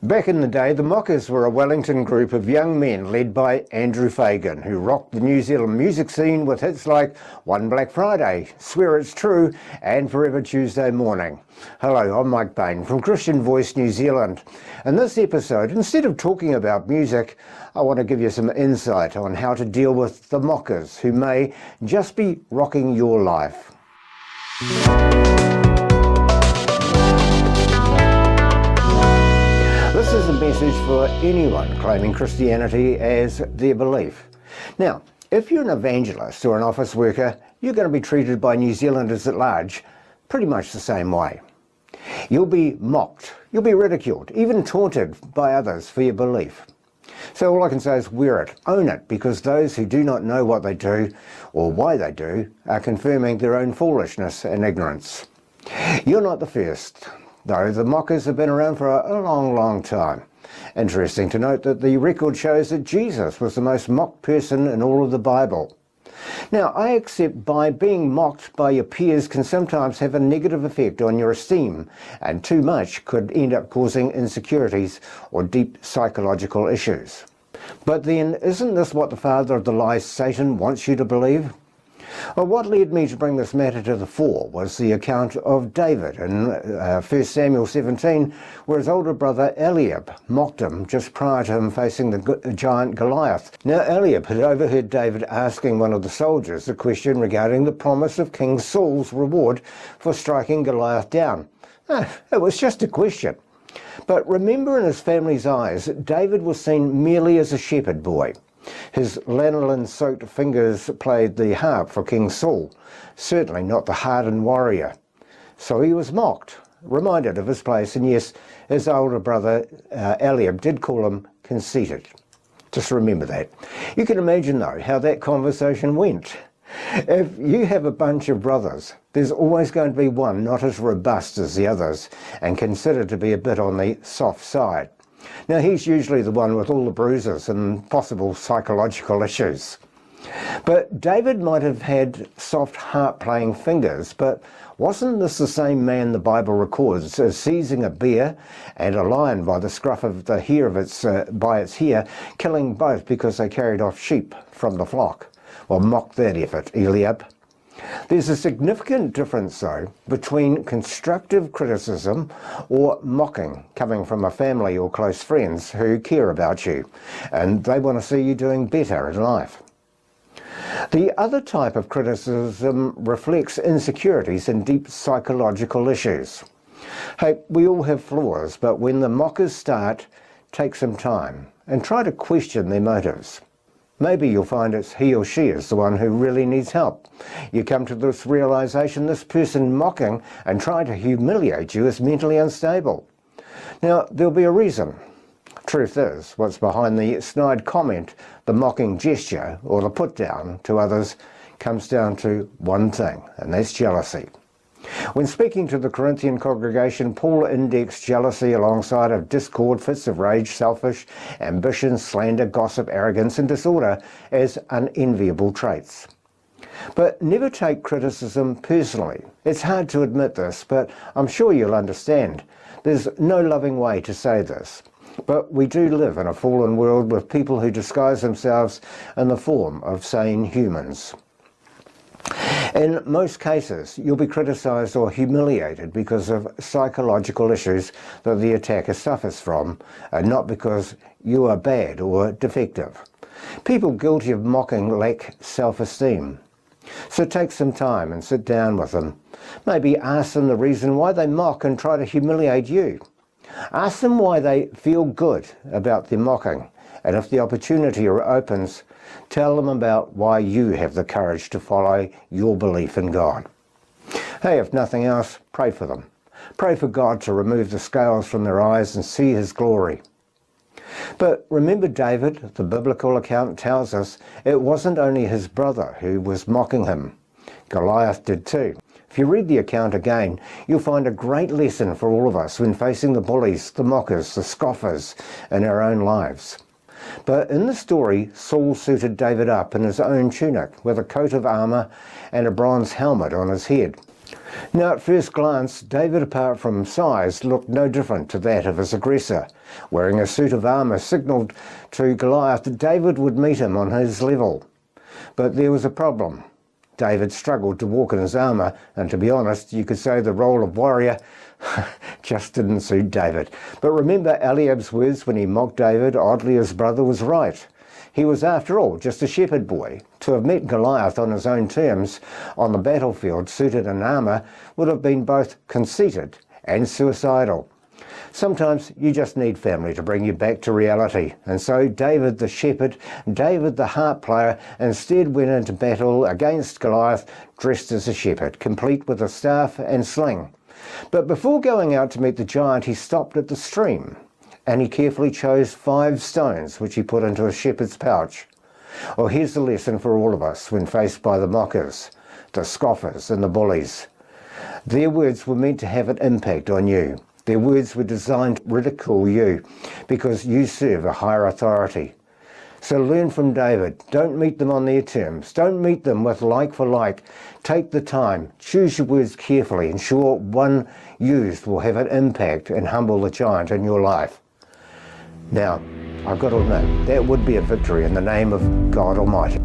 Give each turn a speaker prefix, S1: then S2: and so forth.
S1: Back in the day, the Mockers were a Wellington group of young men led by Andrew Fagan, who rocked the New Zealand music scene with hits like One Black Friday, Swear It's True, and Forever Tuesday Morning. Hello, I'm Mike Bain from Christian Voice New Zealand. In this episode, instead of talking about music, I want to give you some insight on how to deal with the Mockers, who may just be rocking your life. This is a message for anyone claiming Christianity as their belief. Now, if you're an evangelist or an office worker, you're going to be treated by New Zealanders at large pretty much the same way. You'll be mocked, you'll be ridiculed, even taunted by others for your belief. So all I can say is wear it, own it, because those who do not know what they do or why they do are confirming their own foolishness and ignorance. You're not the first, though the mockers have been around for a long time. Interesting to note that the record shows that Jesus was the most mocked person in all of the Bible. Now, I accept by being mocked by your peers can sometimes have a negative effect on your esteem, and too much could end up causing insecurities or deep psychological issues. But then, isn't this what the father of the lies, Satan, wants you to believe? Well, what led me to bring this matter to the fore was the account of David in 1 Samuel 17, where his older brother Eliab mocked him just prior to him facing the giant Goliath. Now, Eliab had overheard David asking one of the soldiers a question regarding the promise of King Saul's reward for striking Goliath down. It was just a question. But remember, in his family's eyes, David was seen merely as a shepherd boy. His lanolin-soaked fingers played the harp for King Saul, certainly not the hardened warrior. So he was mocked, reminded of his place, and yes, his older brother Eliab did call him conceited. Just remember that. You can imagine, though, how that conversation went. If you have a bunch of brothers, there's always going to be one not as robust as the others and considered to be a bit on the soft side. Now, he's usually the one with all the bruises and possible psychological issues. But David might have had soft harp-playing fingers, but wasn't this the same man the Bible records as seizing a bear and a lion by the scruff of the hair of its hair, killing both because they carried off sheep from the flock? Well, mock that effort, Eliab. There's a significant difference, though, between constructive criticism or mocking coming from a family or close friends who care about you, and they want to see you doing better in life. The other type of criticism reflects insecurities and deep psychological issues. Hey, we all have flaws, but when the mockers start, take some time and try to question their motives. Maybe you'll find it's he or she is the one who really needs help. You come to this realization this person mocking and trying to humiliate you is mentally unstable. Now, there'll be a reason. Truth is, what's behind the snide comment, the mocking gesture, or the put down to others comes down to one thing, and that's jealousy. When speaking to the Corinthian congregation, Paul indexed jealousy alongside of discord, fits of rage, selfish ambition, slander, gossip, arrogance, and disorder as unenviable traits. But never take criticism personally. It's hard to admit this, but I'm sure you'll understand. There's no loving way to say this. But we do live in a fallen world with people who disguise themselves in the form of sane humans. In most cases, you'll be criticised or humiliated because of psychological issues that the attacker suffers from, and not because you are bad or defective. People guilty of mocking lack self-esteem. So take some time and sit down with them. Maybe ask them the reason why they mock and try to humiliate you. Ask them why they feel good about their mocking, and if the opportunity opens, tell them about why you have the courage to follow your belief in God. Hey, if nothing else, pray for them. Pray for God to remove the scales from their eyes and see his glory. But remember David, the biblical account tells us it wasn't only his brother who was mocking him. Goliath did too. If you read the account again, you'll find a great lesson for all of us when facing the bullies, the mockers, the scoffers in our own lives. But in the story, Saul suited David up in his own tunic with a coat of armour and a bronze helmet on his head. Now at first glance, David, apart from size, looked no different to that of his aggressor. Wearing a suit of armour signalled to Goliath that David would meet him on his level. But there was a problem. David struggled to walk in his armour, and to be honest, you could say the role of warrior just didn't suit David. But remember Eliab's words when he mocked David? Oddly, his brother was right. He was, after all, just a shepherd boy. To have met Goliath on his own terms on the battlefield, suited in armour, would have been both conceited and suicidal. Sometimes you just need family to bring you back to reality. And so David the shepherd, David the harp player, instead went into battle against Goliath dressed as a shepherd, complete with a staff and sling. But before going out to meet the giant, he stopped at the stream, and he carefully chose 5 stones which he put into a shepherd's pouch. Well, here's the lesson for all of us when faced by the mockers, the scoffers and the bullies. Their words were meant to have an impact on you. Their words were designed to ridicule you because you serve a higher authority. So learn from David. Don't meet them on their terms. Don't meet them with like for like. Take the time. Choose your words carefully. Ensure one used will have an impact and humble the giant in your life. Now, I've got to admit, that would be a victory in the name of God Almighty.